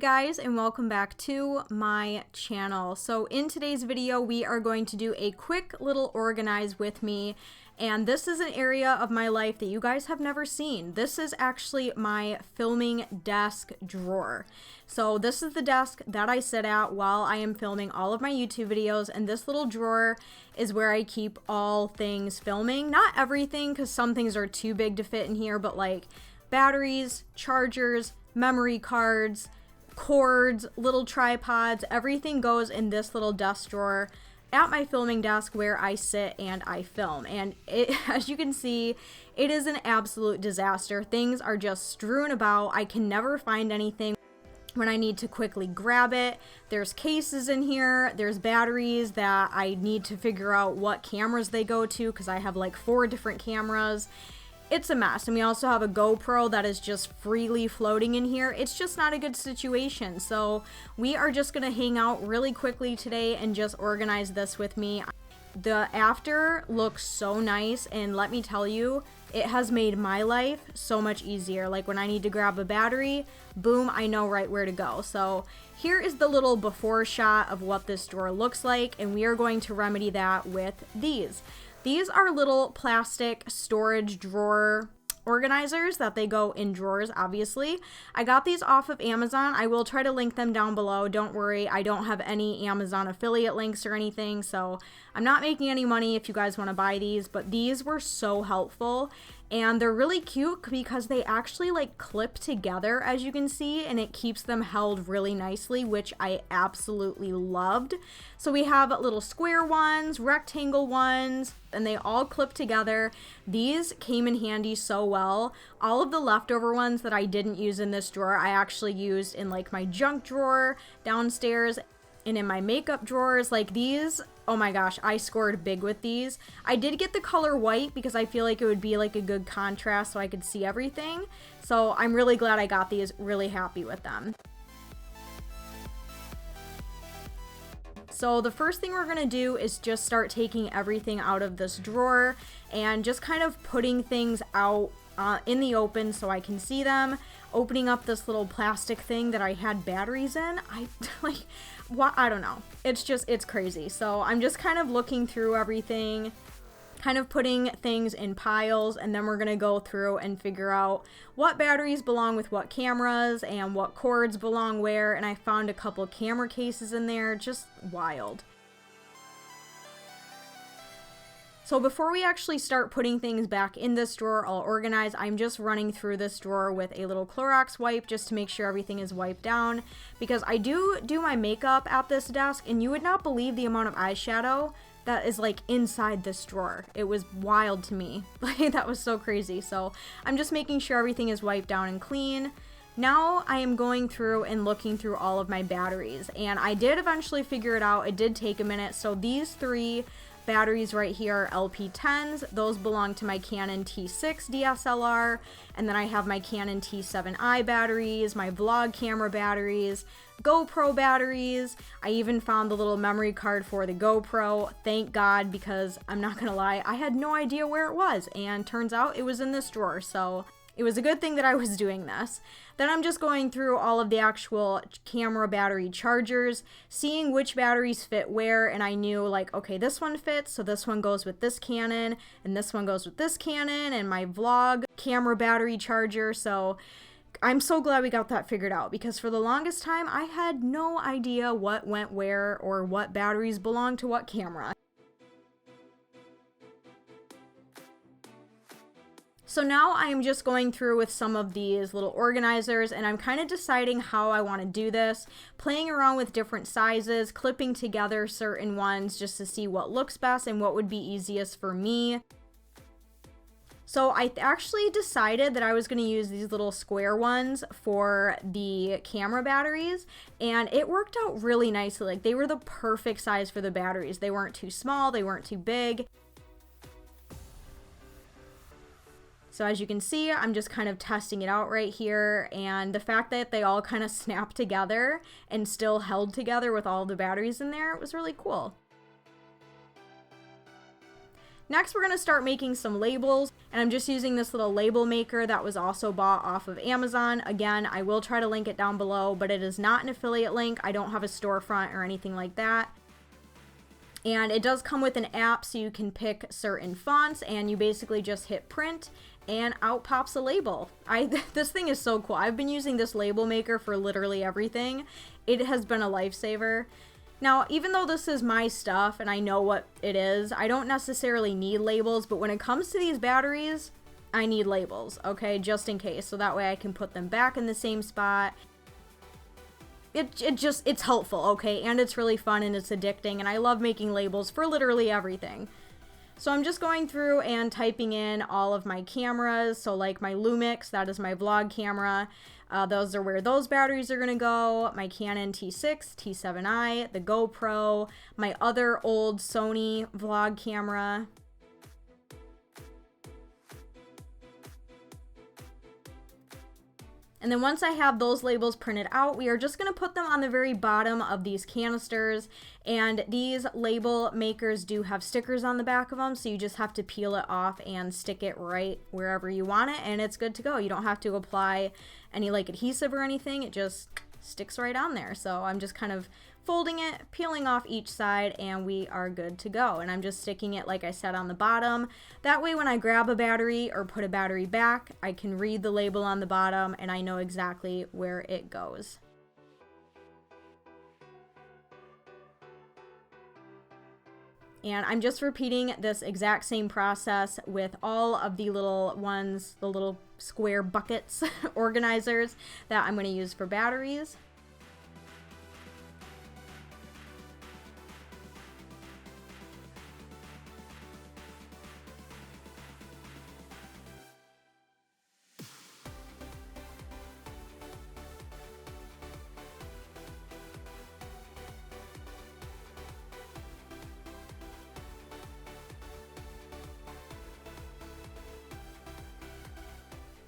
guys, and welcome back to my channel. So in today's video we are going to do a quick little organize with me, and this is an area of my life that you guys have never seen. This is actually my filming desk drawer. So this is the desk that I sit at while I am filming all of my YouTube videos, and this little drawer is where I keep all things filming. Not everything, because some things are too big to fit in here, but like batteries, chargers, memory cards, cords, little tripods, everything goes in this little desk drawer at my filming desk where I sit and I film. And as you can see, it is an absolute disaster. Things are just strewn about. I can never find anything when I need to quickly grab it. There's cases in here, there's batteries that I need to figure out what cameras they go to because I have like 4 different cameras. It's a mess. And we also have a GoPro that is just freely floating in here. It's just not a good situation. So we are just gonna hang out really quickly today and just organize this with me. The after looks so nice, and let me tell you, it has made my life so much easier. Like when I need to grab a battery, boom, I know right where to go. So here is the little before shot of what this drawer looks like, and we are going to remedy that with these. These are little plastic storage drawer organizers that they go in drawers, obviously. I got these off of Amazon. I will try to link them down below. Don't worry, I don't have any Amazon affiliate links or anything, so I'm not making any money if you guys want to buy these, but these were so helpful. And they're really cute because they actually like clip together, as you can see, and it keeps them held really nicely, which I absolutely loved. So we have little square ones, rectangle ones, and they all clip together. These came in handy so well. All of the leftover ones that I didn't use in this drawer, I actually used in like my junk drawer downstairs and in my makeup drawers. Like these, oh my gosh, I scored big with these. I did get the color white because I feel like it would be like a good contrast so I could see everything. So I'm really glad I got these, really happy with them. So the first thing we're gonna do is just start taking everything out of this drawer and just kind of putting things out in the open so I can see them. Opening up this little plastic thing that I had batteries in. I don't know. It's crazy. So I'm just kind of looking through everything, kind of putting things in piles, and then we're gonna go through and figure out what batteries belong with what cameras and what cords belong where. And I found a couple camera cases in there, just wild. So before we actually start putting things back in this drawer all organized, I'm just running through this drawer with a little Clorox wipe just to make sure everything is wiped down, because I do my makeup at this desk, and you would not believe the amount of eyeshadow that is like inside this drawer. It was wild to me. Like that was so crazy. So I'm just making sure everything is wiped down and clean. Now I am going through and looking through all of my batteries, and I did eventually figure it out. It did take a minute. So these 3 batteries right here are LP10s. Those belong to my Canon T6 DSLR, and then I have my Canon T7i batteries, my vlog camera batteries, GoPro batteries. I even found the little memory card for the GoPro, thank God, because I'm not gonna lie, I had no idea where it was, and turns out it was in this drawer, so it was a good thing that I was doing this. Then I'm just going through all of the actual camera battery chargers, seeing which batteries fit where, and I knew like, okay, this one fits, so this one goes with this Canon, and this one goes with this Canon, and my vlog camera battery charger. So I'm so glad we got that figured out, because for the longest time I had no idea what went where or what batteries belong to what camera. So now I am just going through with some of these little organizers, and I'm kind of deciding how I want to do this, playing around with different sizes, clipping together certain ones just to see what looks best and what would be easiest for me. So I actually decided that I was going to use these little square ones for the camera batteries, and it worked out really nicely. Like they were the perfect size for the batteries. They weren't too small, they weren't too big. So as you can see, I'm just kind of testing it out right here, and the fact that they all kind of snapped together and still held together with all the batteries in there, it was really cool. Next, we're going to start making some labels, and I'm just using this little label maker that was also bought off of Amazon. Again, I will try to link it down below, but it is not an affiliate link. I don't have a storefront or anything like that. And it does come with an app, so you can pick certain fonts, and you basically just hit print, and out pops a label. This thing is so cool. I've been using this label maker for literally everything. It has been a lifesaver. Now, even though this is my stuff and I know what it is, I don't necessarily need labels, but when it comes to these batteries, I need labels, okay, just in case, so that way I can put them back in the same spot. It's helpful, okay, and it's really fun and it's addicting, and I love making labels for literally everything. So I'm just going through and typing in all of my cameras, so like my Lumix, that is my vlog camera. Those are where those batteries are going to go. My Canon T6, T7i, the GoPro, my other old Sony vlog camera. And then once I have those labels printed out, we are just going to put them on the very bottom of these canisters. And these label makers do have stickers on the back of them, so you just have to peel it off and stick it right wherever you want it, and it's good to go. You don't have to apply any like adhesive or anything. It just sticks right on there. So I'm just kind of folding it, peeling off each side, and we are good to go. And I'm just sticking it, like I said, on the bottom. That way when I grab a battery or put a battery back, I can read the label on the bottom and I know exactly where it goes. And I'm just repeating this exact same process with all of the little ones, the little square buckets organizers that I'm going to use for batteries.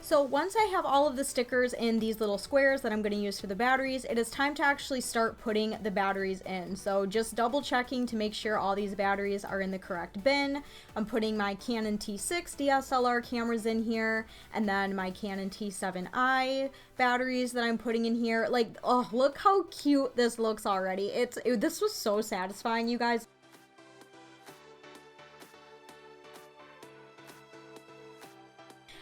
So once I have all of the stickers in these little squares that I'm going to use for the batteries, it is time to actually start putting the batteries in. So just double checking to make sure all these batteries are in the correct bin. I'm putting my Canon T6 DSLR cameras in here, and then my Canon T7i batteries that I'm putting in here. Like, oh, look how cute this looks already. This was so satisfying, you guys.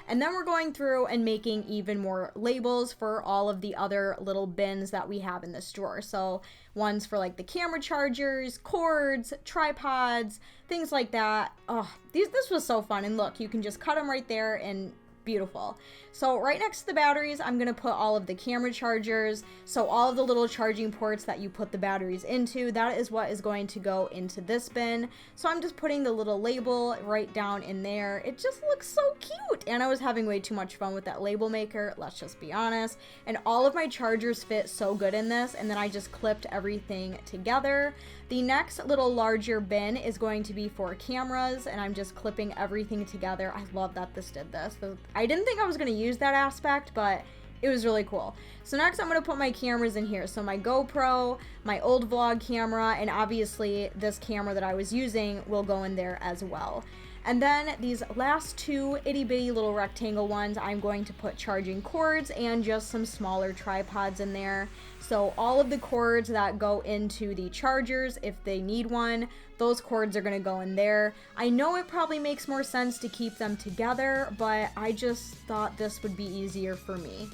And then we're going through and making even more labels for all of the other little bins that we have in this drawer. So ones for like the camera chargers, cords, tripods, things like that. Oh, this was so fun. And look, you can just cut them right there and beautiful. So right next to the batteries, I'm going to put all of the camera chargers. So all of the little charging ports that you put the batteries into, that is what is going to go into this bin. So I'm just putting the little label right down in there. It just looks so cute. And I was having way too much fun with that label maker, let's just be honest. And all of my chargers fit so good in this. And then I just clipped everything together. The next little larger bin is going to be for cameras, and I'm just clipping everything together. I love that this did this. I didn't think I was going to use that aspect, but it was really cool. So next I'm going to put my cameras in here. So my GoPro, my old vlog camera, and obviously this camera that I was using will go in there as well. And then these last two itty bitty little rectangle ones, I'm going to put charging cords and just some smaller tripods in there. So all of the cords that go into the chargers, if they need one, those cords are going to go in there. I know it probably makes more sense to keep them together, but I just thought this would be easier for me.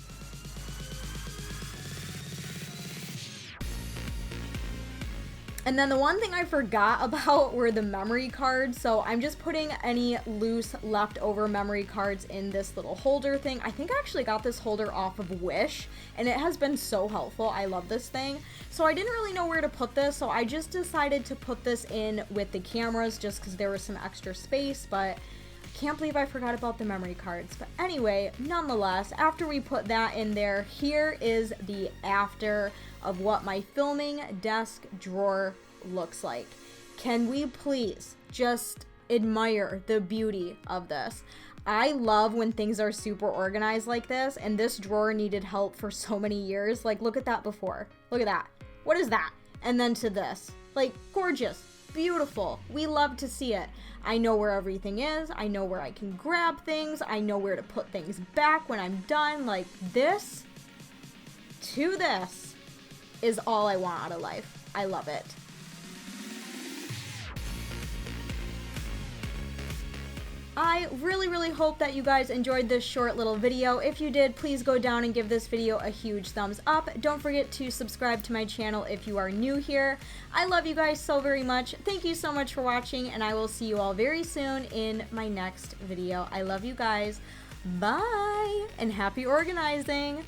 And then the one thing I forgot about were the memory cards. So I'm just putting any loose leftover memory cards in this little holder thing. I think I actually got this holder off of Wish, and it has been so helpful. I love this thing. So I didn't really know where to put this, so I just decided to put this in with the cameras just because there was some extra space, but I can't believe I forgot about the memory cards. But anyway, nonetheless, after we put that in there, here is the after of what my filming desk drawer looks like. Can we please just admire the beauty of this? I love when things are super organized like this, and this drawer needed help for so many years. Like, look at that before. Look at that. What is that? And then to this. Like, gorgeous. beautiful. We love to see it. I know where everything is. I know where I can grab things. I know where to put things back when I'm done. Like, this to this is all I want out of life. I love it. I really hope that you guys enjoyed this short little video. If you did, please go down and give this video a huge thumbs up. Don't forget to subscribe to my channel if you are new here. I love you guys so very much. Thank you so much for watching, and I will see you all very soon in my next video. I love you guys. Bye, and happy organizing.